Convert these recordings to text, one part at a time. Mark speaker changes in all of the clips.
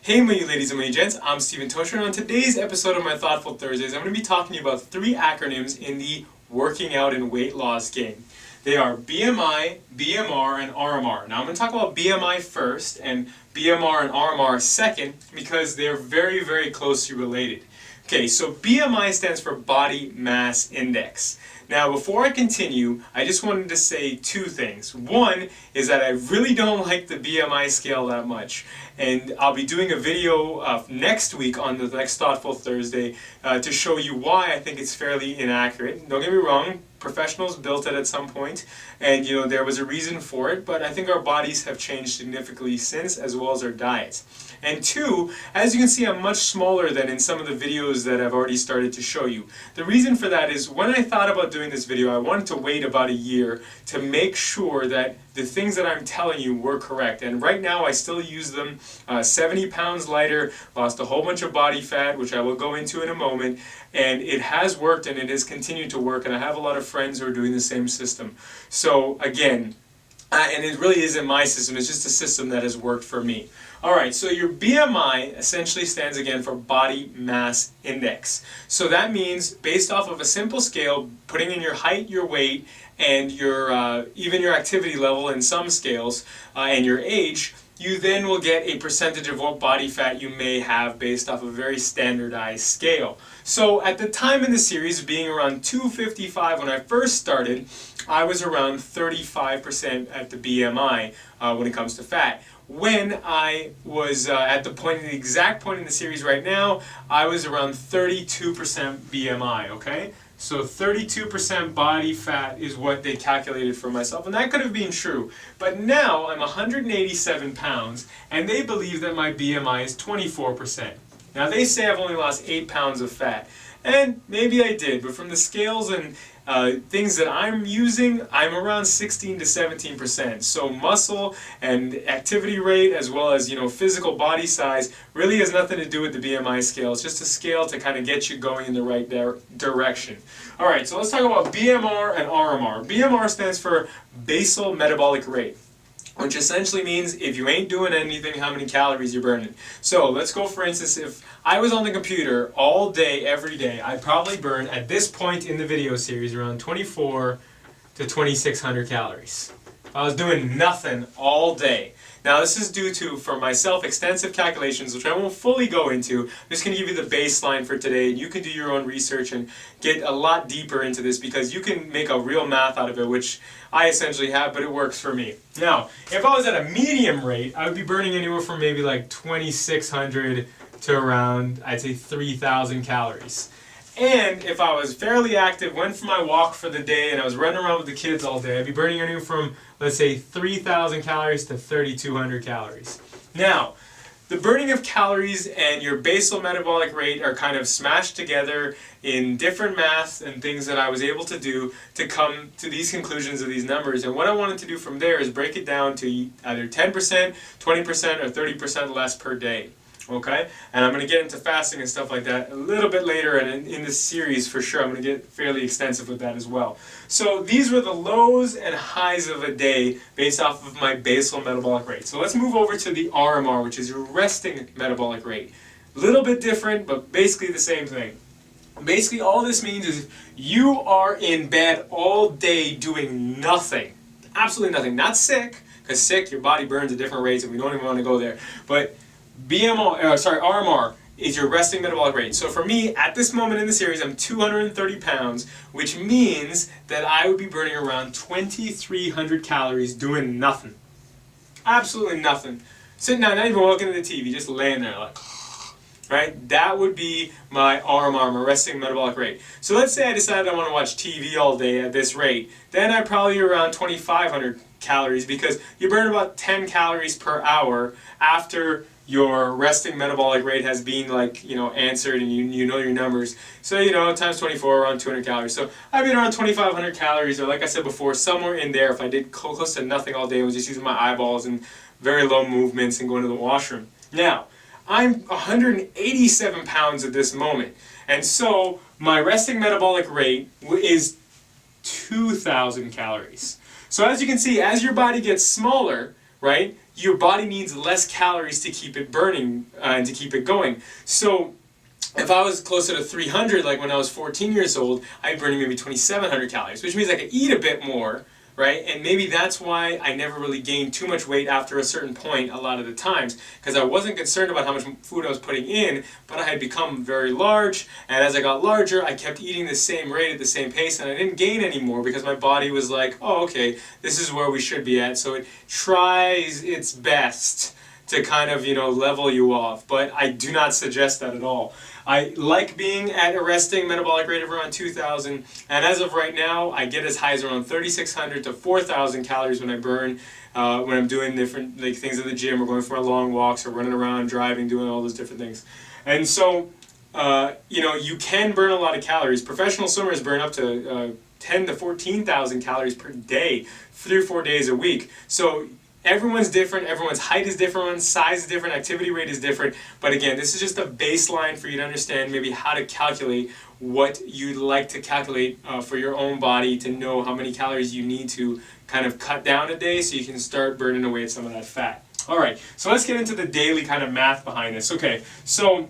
Speaker 1: Hey my ladies and my gents, I'm StevenTocher, and on today's episode of my Thoughtful Thursdays, I'm going to be talking to you about three acronyms in the working out and weight loss game. They are BMI, BMR, and RMR. Now I'm going to talk about BMI first and BMR and RMR second because they're very, very closely related. Okay, so BMI stands for Body Mass Index. Now, before I continue, I just wanted to say two things. One is that I really don't like the BMI scale that much, and I'll be doing a video next week on the next Thoughtful Thursday to show you why I think it's fairly inaccurate. Don't get me wrong, professionals built it at some point, and there was a reason for it, but I think our bodies have changed significantly since, as well as our diets. And two, as you can see, I'm much smaller than in some of the videos that I've already started to show you. The reason for that is when I thought about doing this video, I wanted to wait about a year to make sure that the things that I'm telling you were correct. And right now I still use them. 70 pounds lighter, lost a whole bunch of body fat, which I will go into in a moment, and it has worked and it has continued to work, and I have a lot of friends who are doing the same system. So again, and it really isn't my system, it's just a system that has worked for me. Alright, so your BMI essentially stands again for Body Mass Index. So that means based off of a simple scale, putting in your height, your weight, and your even your activity level in some scales, and your age, you then will get a percentage of what body fat you may have based off a very standardized scale. So at the time in the series, being around 255 when I first started, I was around 35% at the BMI when it comes to fat. When I was at the exact point in the series right now, I was around 32% BMI, okay? So 32% body fat is what they calculated for myself, and that could have been true. But now I'm 187 pounds, and they believe that my BMI is 24%. Now they say I've only lost 8 pounds of fat, and maybe I did, but from the scales and things that I'm using, I'm around 16 to 17%. So muscle and activity rate, as well as physical body size, really has nothing to do with the BMI scale. It's just a scale to kind of get you going in the right direction. All right, so let's talk about BMR and RMR. BMR stands for basal metabolic rate, which essentially means if you ain't doing anything, how many calories you're burning. So let's go, for instance, if I was on the computer all day, every day, I'd probably burn, at this point in the video series, around 24 to 2,600 calories. If I was doing nothing all day. Now this is due to, for myself, extensive calculations, which I won't fully go into. I'm just going to give you the baseline for today, and you can do your own research and get a lot deeper into this because you can make a real math out of it, which I essentially have, but it works for me. Now, if I was at a medium rate, I would be burning anywhere from maybe like 2,600 to around, I'd say 3,000 calories. And if I was fairly active, went for my walk for the day, and I was running around with the kids all day, I'd be burning anywhere from, let's say, 3,000 calories to 3,200 calories. Now, the burning of calories and your basal metabolic rate are kind of smashed together in different math and things that I was able to do to come to these conclusions of these numbers. And what I wanted to do from there is break it down to either 10%, 20%, or 30% less per day. Okay? And I'm going to get into fasting and stuff like that a little bit later, and in this series for sure I'm going to get fairly extensive with that as well. So these were the lows and highs of a day based off of my basal metabolic rate. So let's move over to the RMR, which is your resting metabolic rate. A little bit different, but basically the same thing. Basically all this means is you are in bed all day doing nothing. Absolutely nothing. Not sick, because sick, your body burns at different rates and we don't even want to go there. But RMR is your resting metabolic rate. So for me, at this moment in the series, I'm 230 pounds, which means that I would be burning around 2,300 calories doing nothing. Absolutely nothing. Sitting down, not even looking at the TV, just laying there like, right? That would be my RMR, my resting metabolic rate. So let's say I decided I want to watch TV all day at this rate. Then I'd probably be around 2,500 calories because you burn about 10 calories per hour after your resting metabolic rate has been answered and you know your numbers. So times 24, around 200 calories. So I've been around 2,500 calories, or like I said before, somewhere in there if I did close to nothing all day and was just using my eyeballs and very low movements and going to the washroom. Now, I'm 187 pounds at this moment, and so my resting metabolic rate is 2,000 calories. So as you can see, as your body gets smaller, right, your body needs less calories to keep it burning and to keep it going. So if I was closer to 300, like when I was 14 years old, I'd burn maybe 2,700 calories, which means I could eat a bit more, right? And maybe that's why I never really gained too much weight after a certain point a lot of the times, because I wasn't concerned about how much food I was putting in, but I had become very large, and as I got larger, I kept eating the same rate at the same pace, and I didn't gain anymore because my body was like, oh, okay, this is where we should be at, so it tries its best to kind of, level you off, but I do not suggest that at all. I like being at a resting metabolic rate of around 2,000, and as of right now, I get as high as around 3,600 to 4,000 calories when I burn, when I'm doing different things at the gym, or going for my long walks, or running around, driving, doing all those different things. And so, you can burn a lot of calories. Professional swimmers burn up to 10 to 14,000 calories per day, 3 or 4 days a week. So everyone's different, everyone's height is different, everyone's size is different, activity rate is different, but again, this is just a baseline for you to understand maybe how to calculate what you'd like to calculate for your own body, to know how many calories you need to kind of cut down a day so you can start burning away some of that fat. Alright, so let's get into the daily kind of math behind this. Okay, so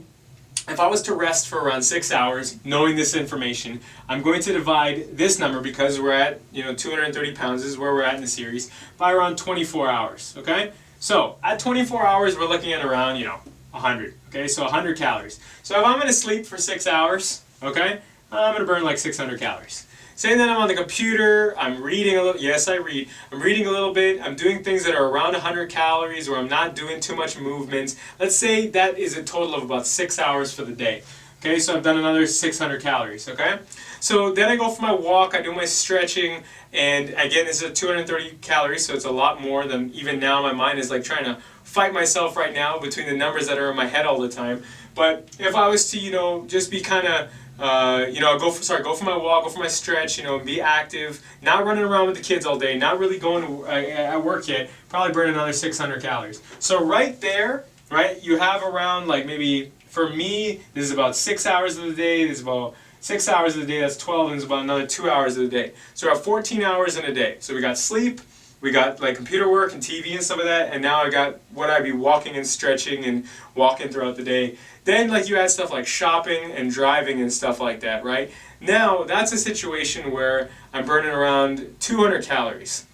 Speaker 1: if I was to rest for around 6 hours, knowing this information, I'm going to divide this number, because we're at 230 pounds, this is where we're at in the series, by around 24 hours, okay? So at 24 hours, we're looking at around, 100, okay? So 100 calories. So if I'm going to sleep for 6 hours, okay, I'm going to burn like 600 calories. Say that I'm on the computer, I'm reading a little, yes I read, I'm reading a little bit, I'm doing things that are around 100 calories, or I'm not doing too much movement. Let's say that is a total of about 6 hours for the day. Okay, so I've done another 600 calories, okay? So then I go for my walk, I do my stretching, and again, this is 230 calories, so it's a lot more than, even now my mind is like trying to fight myself right now between the numbers that are in my head all the time. But if I was to, just be kind of, go for my walk, go for my stretch, be active, not running around with the kids all day, not really going to, at work yet, probably burn another 600 calories. So right there, right, you have around, like, maybe, for me, this is about 6 hours of the day, this is about 6 hours of the day, that's 12, and it's about another 2 hours of the day. So we're at 14 hours in a day. So we got sleep, we got like computer work and TV and stuff like that, and now I got what I'd be walking and stretching and walking throughout the day. Then you add stuff like shopping and driving and stuff like that, right? Now that's a situation where I'm burning around 200 calories.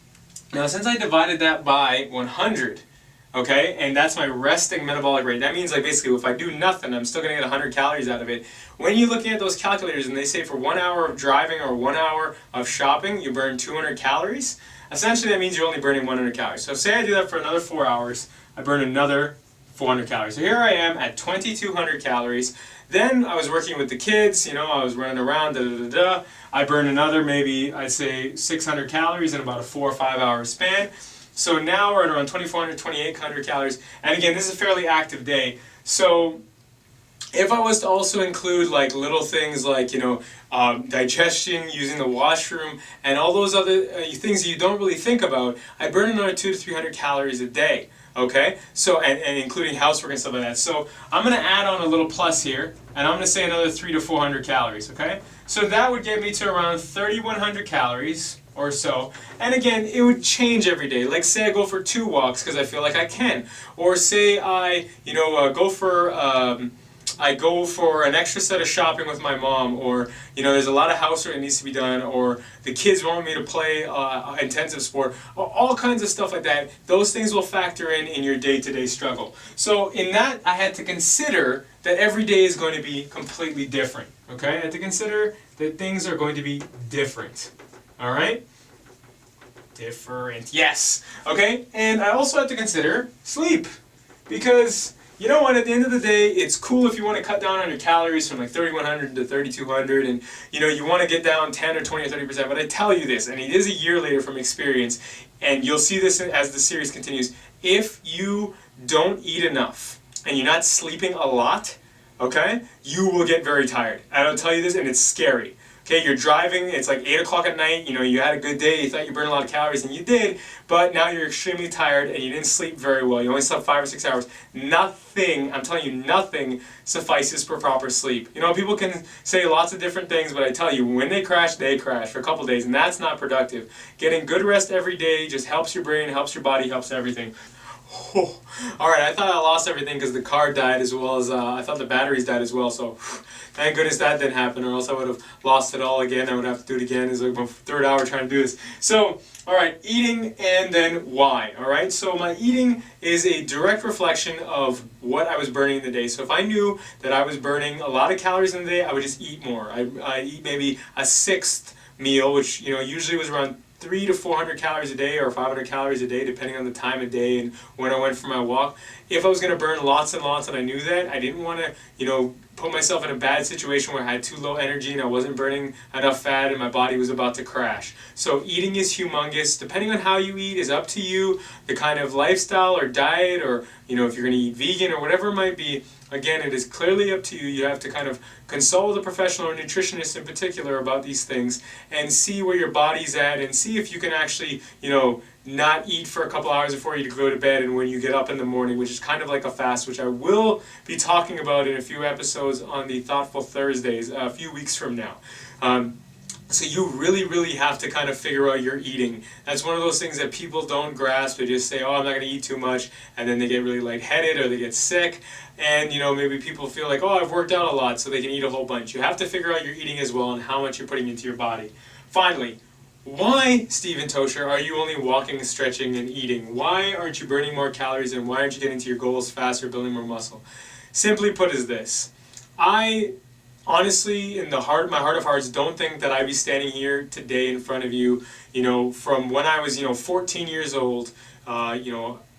Speaker 1: Now since I divided that by 100, okay, and that's my resting metabolic rate, that means basically if I do nothing, I'm still going to get 100 calories out of it. When you're looking at those calculators and they say for 1 hour of driving or 1 hour of shopping, you burn 200 calories, essentially that means you're only burning 100 calories. So say I do that for another 4 hours, I burn another 400 calories. So here I am at 2,200 calories. Then I was working with the kids, I was running around, I burn another, maybe I'd say 600 calories in about a 4 or 5 hour span. So now we're at around 2,400, 2,800 calories. And again, this is a fairly active day. So if I was to also include little things like, digestion, using the washroom, and all those other things that you don't really think about, I burn another 200 to 300 calories a day. Okay, so and including housework and stuff like that. So I'm going to add on a little plus here, and I'm going to say another 300 to 400 calories. Okay, so that would get me to around 3,100 calories or so. And again, it would change every day. Like say I go for 2 walks because I feel like I can, or say I go for an extra set of shopping with my mom, or there's a lot of housework that needs to be done, or the kids want me to play intensive sport, all kinds of stuff like that. Those things will factor in your day-to-day struggle. So in that, I had to consider that every day is going to be completely different. Okay, I had to consider that things are going to be different. All right, different. Yes. Okay, and I also had to consider sleep, because you know what, at the end of the day, it's cool if you want to cut down on your calories from 3,100 to 3,200, and you want to get down 10 or 20 or 30%, but I tell you this, and it is a year later from experience, and you'll see this as the series continues, if you don't eat enough, and you're not sleeping a lot, okay, you will get very tired. I don't tell you this, and it's scary. Okay, you're driving, it's like 8 o'clock at night, you know, you had a good day, you thought you burned a lot of calories, and you did, but now you're extremely tired and you didn't sleep very well. You only slept 5 or 6 hours. Nothing, I'm telling you, nothing suffices for proper sleep. You know, people can say lots of different things, but I tell you, when they crash for a couple days, and that's not productive. Getting good rest every day just helps your brain, helps your body, helps everything. Oh. Alright, I thought I lost everything because the car died, as well as I thought the batteries died as well, so thank goodness that didn't happen, or else I would have lost it all again. I would have to do it again. It's like my 3rd hour trying to do this. So, alright, eating and then why. Alright, so my eating is a direct reflection of what I was burning in the day. So if I knew that I was burning a lot of calories in the day, I would just eat more. I eat maybe a 6th meal, which, you know, usually was around 300 to 400 calories a day or 500 calories a day, depending on the time of day and when I went for my walk. If I was going to burn lots and lots and I knew that, I didn't want to, you know, put myself in a bad situation where I had too low energy and I wasn't burning enough fat and my body was about to crash. So eating is humongous. Depending on how you eat is up to you, the kind of lifestyle or diet, or, you know, if you're going to eat vegan or whatever it might be. Again, it is clearly up to you. You have to kind of consult with a professional or nutritionist in particular about these things and see where your body's at and see if you can actually, you know, not eat for a couple hours before you go to bed and when you get up in the morning, which is kind of like a fast, which I will be talking about in a few episodes on the Thoughtful Thursdays a few weeks from now. So you really have to kind of figure out your eating. That's one of those things that people don't grasp. They just say, oh, I'm not going to eat too much, and then they get really lightheaded or they get sick. And, you know, maybe people feel like, oh, I've worked out a lot, so they can eat a whole bunch. You have to figure out your eating as well and how much you're putting into your body. Finally, why, StevenTocher, are you only walking, stretching, and eating? Why aren't you burning more calories, and why aren't you getting to your goals faster, building more muscle? Simply put is this. I honestly, in my heart of hearts, don't think that I'd be standing here today in front of you, you know, from when I was, 14 years old,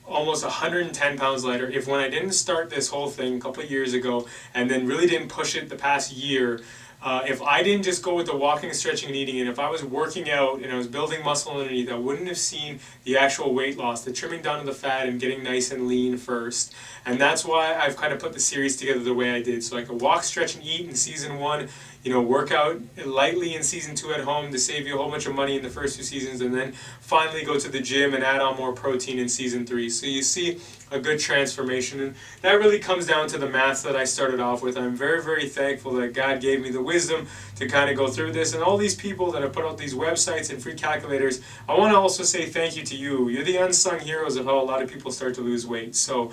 Speaker 1: almost 110 pounds lighter, if when I didn't start this whole thing a couple of years ago and then really didn't push it the past year, if I didn't just go with the walking, stretching, and eating, and if I was working out and I was building muscle underneath, I wouldn't have seen the actual weight loss, the trimming down of the fat and getting nice and lean first. And that's why I've kind of put the series together the way I did. So I could walk, stretch, and eat in season 1, work out lightly in season 2 at home to save you a whole bunch of money in the first 2 seasons, and then finally go to the gym and add on more protein in season 3. So you see a good transformation, and that really comes down to the math that I started off with. I'm very thankful that God gave me the wisdom to kind of go through this, and all these people that have put out these websites and free calculators. I want to also say thank you to you. You're the unsung heroes of how a lot of people start to lose weight. So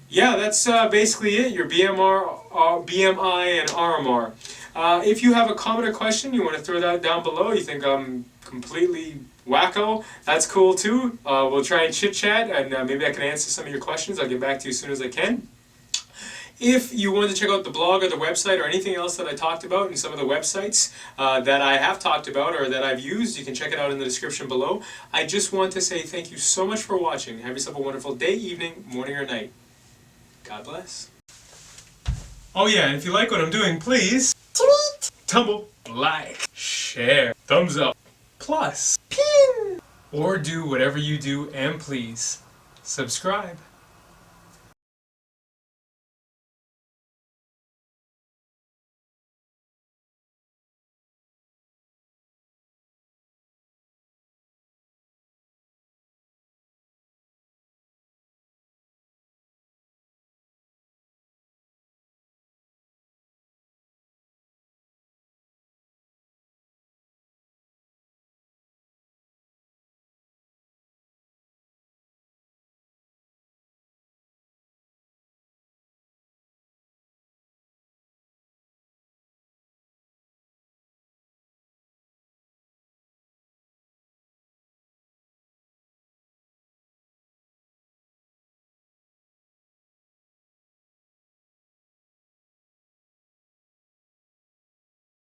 Speaker 1: yeah, that's basically it, your BMI and RMR. If you have a comment or question, you want to throw that down below, you think I'm completely wacko, that's cool too. We'll try and chit-chat, and maybe I can answer some of your questions. I'll get back to you as soon as I can. If you want to check out the blog or the website or anything else that I talked about in some of the websites that I have talked about or that I've used, you can check it out in the description below. I just want to say thank you so much for watching. Have yourself a wonderful day, evening, morning, or night. God bless. Oh yeah, and if you like what I'm doing, please tweet, tumble, like, share, thumbs up, plus, pin, or do whatever you do, and please subscribe.